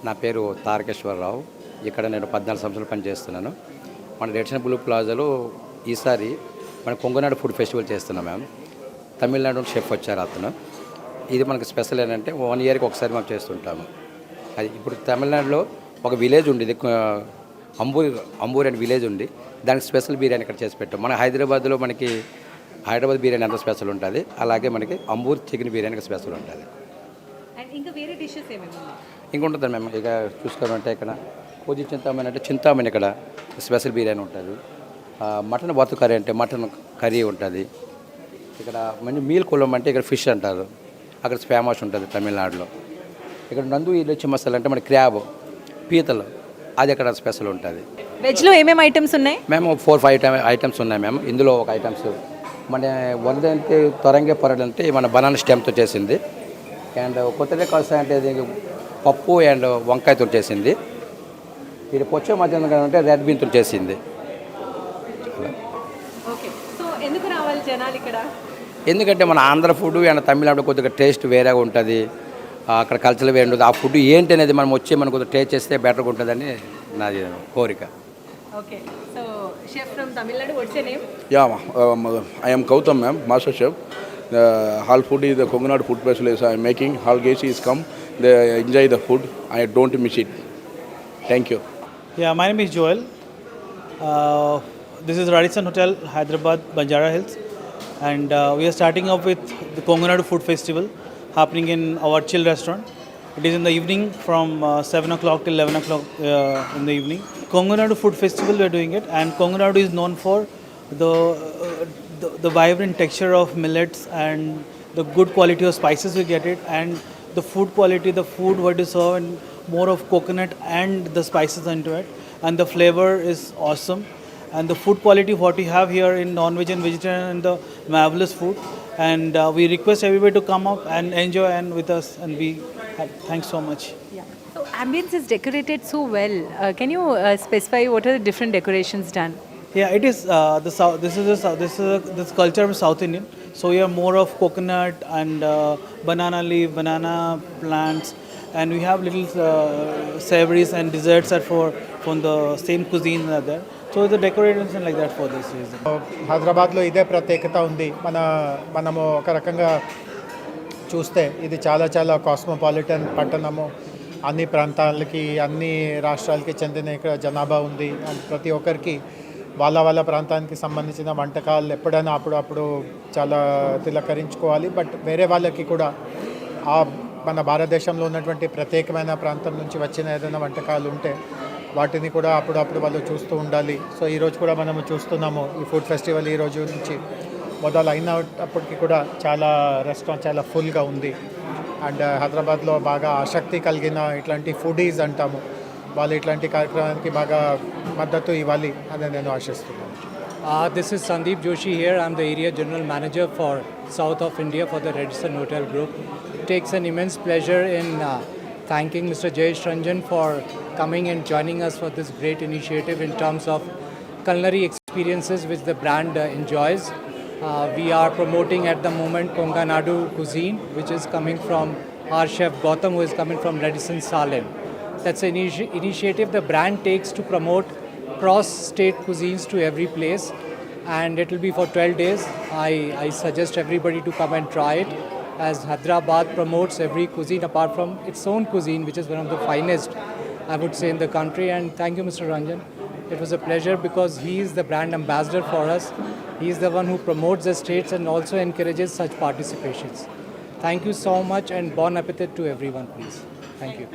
నా పేరు తారకేశ్వరరావు. ఇక్కడ నేను 14 సంవత్సరాలు పనిచేస్తున్నాను. మన రెడ్సన్ బ్లూ ప్లాజాలో ఈసారి మన కొంగనాడు ఫుడ్ ఫెస్టివల్ చేస్తున్నాం మ్యామ్. తమిళనాడు నుండి షెఫ్ వచ్చారు అతను. ఇది మనకు స్పెషల్ ఏంటంటే 1 ఇయర్కి ఒకసారి మనం చేస్తుంటాము. అది ఇప్పుడు తమిళనాడులో ఒక విలేజ్ ఉంది, ఇది అంబూరి అనే విలేజ్ ఉంది. దానికి స్పెషల్ బిర్యానీ ఇక్కడ చేసి పెట్టాం. మన హైదరాబాద్లో మనకి హైదరాబాద్ బిర్యానీ ఎంత స్పెషల్ ఉంటుంది, అలాగే మనకి అంబూరి చికెన్ బిర్యానీ స్పెషల్ ఉంటుంది. ఇంకా వేరే డిషెస్ ఏమేమి ఇంకొంటుంది మేము ఇక చూసుకోవాలంటే ఇక్కడ పూజ చింతామణి అంటే చింతామణి ఇక్కడ స్పెషల్ బిర్యానీ ఉంటుంది. మటన్ బతు కర్రీ అంటే మటన్ కర్రీ ఉంటుంది. ఇక్కడ మంచి మీల్ కులం అంటే ఇక్కడ ఫిష్ అంటారు, అక్కడ ఫేమస్ ఉంటుంది తమిళనాడులో. ఇక్కడ నందు ఇల్లొచ్చి మసాలా అంటే మన క్రాబ్ పీతలు, అది అక్కడ స్పెషల్ ఉంటుంది. వెజ్లో ఏమేమి ఐటమ్స్ ఉన్నాయి? మేము 4-5 ఐటమ్స్ ఉన్నాయి మేము. ఇందులో ఒక ఐటమ్స్ మన వరదంటే తొరంగే పొరడు అంటే మన బనానా స్టెమ్తో చేసింది. అండ్ కొత్తగా కాస్త అంటే పప్పు అండ్ వంకాయతో చేసింది. ఇది పొచ్చే మధ్యాహ్నం అంటే రెడ్ బీన్తో చేసింది. ఓకే, సో ఎందుకు రావాలి జనాలు ఇక్కడ? ఎందుకంటే మన ఆంధ్ర ఫుడ్ అండ్ తమిళనాడు కొద్దిగా టేస్ట్ వేరేగా ఉంటుంది, అక్కడ కల్చర్ వేరే ఉంటుంది. ఆ ఫుడ్ ఏంటి అనేది మనం వచ్చి మనకు కొద్దిగా టేస్ట్ చేస్తే బెటర్గా ఉంటుందని నాది కోరిక. Okay, so chef from Tamil Nadu, what's your name? Yeah, I am Gautam, ma'am, master chef. All food is the Konganadu food festival I am making. All guests is come, they enjoy the food. I don't miss it. Thank you. Yeah, my name is Joel. This is Radisson Hotel, Hyderabad, Banjara Hills, and we are starting off with the Konganadu Food Festival happening in our chill restaurant. It is in the evening from 7 o'clock till 11 o'clock in the evening. Konganadu Food Festival we are doing it, and Konganadu is known for the vibrant texture of millets and the good quality of spices we get it, and the food quality, the food what is served, and more of coconut and the spices into it, and the flavor is awesome. And the food quality what we have here in non-veg and vegetarian, and the marvelous food. And we request everybody to come up and enjoy and with us, and we thanks so much. Yeah. So ambience is decorated so well. Can you specify what are the different decorations done? Yeah, it is the south. This culture of South Indian. So we have more of coconut and banana leaf, banana plants, and we have little savories and desserts are from the same cuisine are there. So the decorations and like that for this reason. హైదరాబాద్లో ఇదే ప్రత్యేకత ఉంది. మనము ఒక రకంగా చూస్తే ఇది చాలా కాస్మోపాలిటన్ పట్టణము. అన్ని ప్రాంతాలకి అన్ని రాష్ట్రాలకి చెందిన ఇక్కడ జనాభా ఉంది. ప్రతి ఒక్కరికి వాళ్ళ ప్రాంతానికి సంబంధించిన వంటకాలు ఎప్పుడైనా అప్పుడు చాలా తిలకరించుకోవాలి. బట్ వేరే వాళ్ళకి కూడా మన భారతదేశంలో ఉన్నటువంటి ప్రత్యేకమైన ప్రాంతం నుంచి వచ్చిన ఏదైనా వంటకాలు ఉంటే వాటిని కూడా అప్పుడప్పుడు వాళ్ళు చూస్తూ ఉండాలి. సో ఈరోజు కూడా మనము చూస్తున్నాము, ఈ ఫుడ్ ఫెస్టివల్ ఈ రోజు నుంచి మొదలైనప్పటికీ కూడా రెస్టారెంట్ చాలా ఫుల్గా ఉంది. అండ్ హైదరాబాద్లో బాగా ఆసక్తి కలిగిన ఇట్లాంటి ఫుడీస్ అంటాము, వాళ్ళు ఇట్లాంటి కార్యక్రమానికి బాగా మద్దతు ఇవ్వాలి అని నేను ఆశిస్తున్నాను. This is Sandeep Joshi here. I'm the area general manager for South of India for the Radisson Hotel Group. It takes an immense pleasure in thanking Mr. Jayesh Ranjan for coming and joining us for this great initiative in terms of culinary experiences which the brand enjoys. We are promoting at the moment Konganadu cuisine, which is coming from our chef Gautam, who is coming from Radisson Salem. That's an initiative the brand takes to promote cross-state cuisines to every place, and it will be for 12 days. I suggest everybody to come and try it, as Hyderabad promotes every cuisine apart from its own cuisine, which is one of the finest, I would say, in the country. And thank you, Mr. Ranjan. It was a pleasure because he is the brand ambassador for us. He is the one who promotes the states and also encourages such participations. Thank you so much, and bon appetit to everyone, please. Thank you.